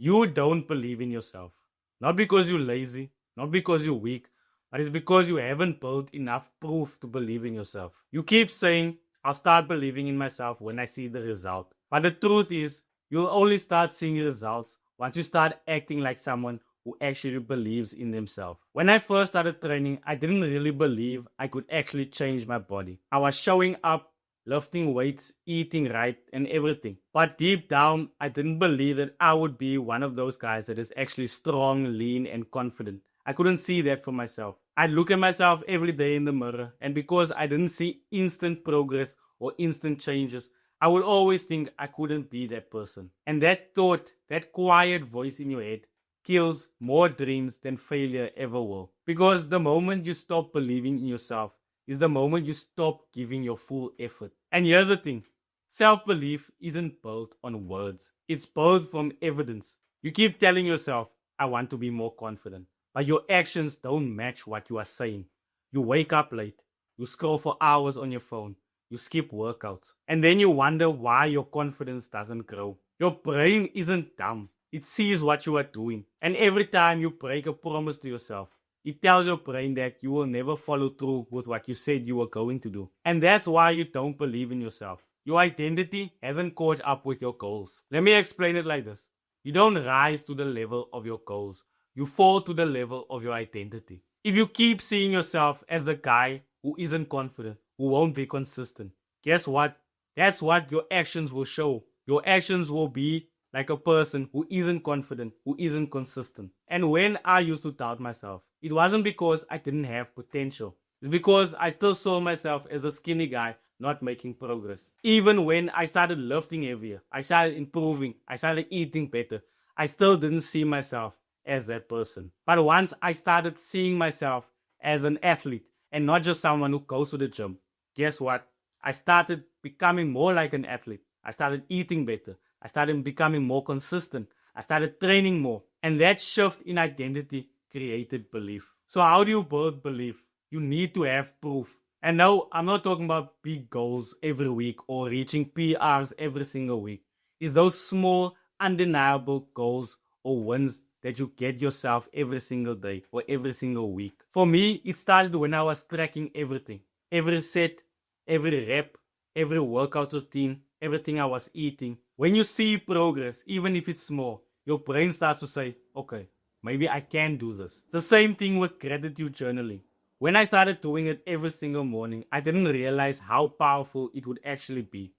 You don't believe in yourself. Not because you're lazy, not because you're weak, but it's because you haven't built enough proof to believe in yourself. You keep saying, I'll start believing in myself when I see the result. But the truth is, you'll only start seeing results once you start acting like someone who actually believes in themselves. When I first started training, I didn't really believe I could actually change my body. I was showing up, lifting weights, eating right, and everything. But deep down, I didn't believe that I would be one of those guys that is actually strong, lean, and confident. I couldn't see that for myself. I look at myself every day in the mirror, and because I didn't see instant progress or instant changes, I would always think I couldn't be that person. And that thought, that quiet voice in your head, kills more dreams than failure ever will. Because the moment you stop believing in yourself is the moment you stop giving your full effort. And here's the thing, self belief isn't built on words, it's built from evidence. You keep telling yourself, I want to be more confident, but your actions don't match what you are saying. You wake up late, you scroll for hours on your phone, you skip workouts, and then you wonder why your confidence doesn't grow. Your brain isn't dumb, it sees what you are doing, and every time you break a promise to yourself, it tells your brain that you will never follow through with what you said you were going to do. And that's why you don't believe in yourself. Your identity hasn't caught up with your goals. Let me explain it like this. You don't rise to the level of your goals. You fall to the level of your identity. If you keep seeing yourself as the guy who isn't confident, who won't be consistent, guess what? That's what your actions will show. Your actions will be like a person who isn't confident, who isn't consistent. And when I used to doubt myself, it wasn't because I didn't have potential. It's because I still saw myself as a skinny guy not making progress. Even when I started lifting heavier, I started improving, I started eating better, I still didn't see myself as that person. But once I started seeing myself as an athlete and not just someone who goes to the gym, guess what? I started becoming more like an athlete. I started eating better. I started becoming more consistent. I started training more. And that shift in identity created belief. So, how do you build belief? You need to have proof. And no, I'm not talking about big goals every week or reaching PRs every single week. It's those small, undeniable goals or wins that you get yourself every single day or every single week. For me, it started when I was tracking everything. Every set, every rep, every workout routine, everything I was eating. When you see progress, even if it's small, your brain starts to say, okay, maybe I can do this. It's the same thing with gratitude journaling. When I started doing it every single morning, I didn't realize how powerful it would actually be.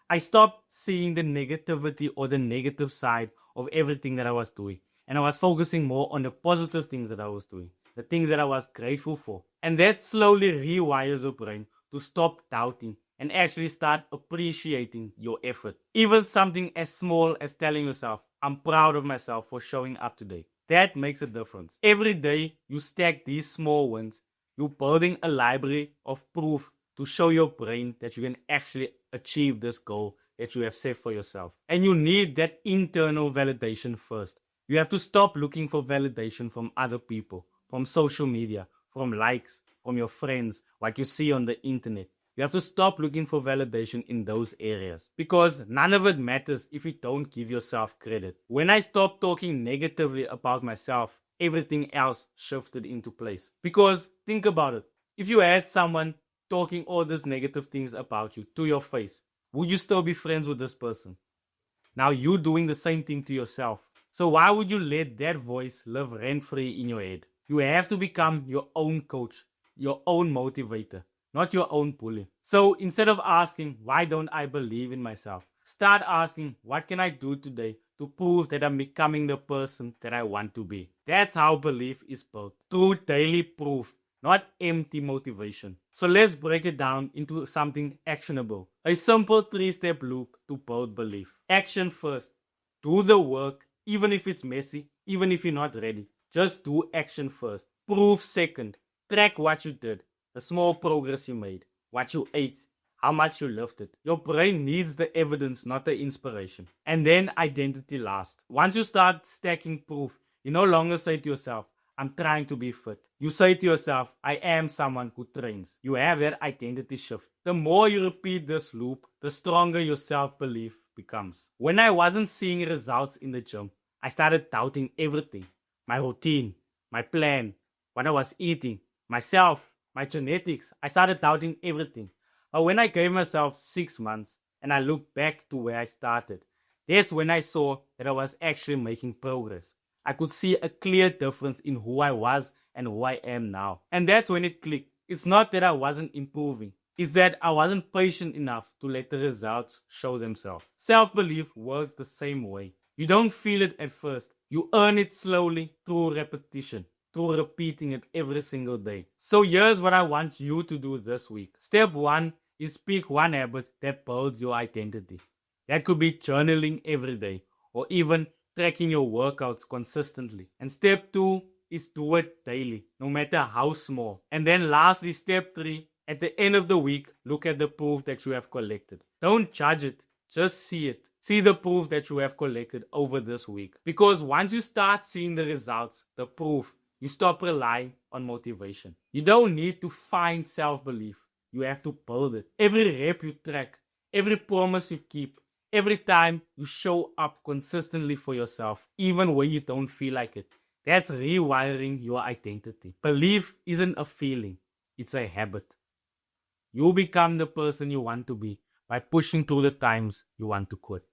I stopped seeing the negativity or the negative side of everything that I was doing. And I was focusing more on the positive things that I was doing, the things that I was grateful for. And that slowly rewires your brain to stop doubting and actually start appreciating your effort. Even something as small as telling yourself, I'm proud of myself for showing up today. That makes a difference. Every day you stack these small wins, you're building a library of proof to show your brain that you can actually achieve this goal that you have set for yourself. And you need that internal validation first. You have to stop looking for validation from other people, from social media, from likes, from your friends, like you see on the internet. You have to stop looking for validation in those areas because none of it matters if you don't give yourself credit. When I stopped talking negatively about myself, everything else shifted into place. Because think about it. If you had someone talking all these negative things about you to your face, would you still be friends with this person? Now you're doing the same thing to yourself. So why would you let that voice live rent-free in your head? You have to become your own coach, your own motivator, not your own bully. So instead of asking, why don't I believe in myself? Start asking, what can I do today to prove that I'm becoming the person that I want to be? That's how belief is built, through daily proof, not empty motivation. So let's break it down into something actionable. A simple 3-step loop to build belief. Action first. Do the work, even if it's messy, even if you're not ready. Just do action first. Proof second. Track what you did, the small progress you made, what you ate, how much you lifted. Your brain needs the evidence, not the inspiration. And then identity last. Once you start stacking proof, you no longer say to yourself, I'm trying to be fit. You say to yourself, I am someone who trains. You have that identity shift. The more you repeat this loop, the stronger your self-belief becomes. When I wasn't seeing results in the gym, I started doubting everything: my routine, my plan, what I was eating, myself, my genetics. I started doubting everything. But when I gave myself 6 months and I looked back to where I started, that's when I saw that I was actually making progress. I could see a clear difference in who I was and who I am now. And that's when it clicked. It's not that I wasn't improving, it's that I wasn't patient enough to let the results show themselves. Self belief works the same way. You don't feel it at first, you earn it slowly through repetition, through repeating it every single day. So here's what I want you to do this week. Step one is pick one habit that builds your identity. That could be journaling every day or even tracking your workouts consistently. And step two is do it daily, no matter how small. And then lastly, step three, at the end of the week, look at the proof that you have collected. Don't judge it, just see it. See the proof that you have collected over this week. Because once you start seeing the results, the proof, you stop relying on motivation. You don't need to find self belief, you have to build it. Every rep you track, every promise you keep, every time you show up consistently for yourself, even when you don't feel like it, that's rewiring your identity. Belief isn't a feeling, it's a habit. You become the person you want to be by pushing through the times you want to quit.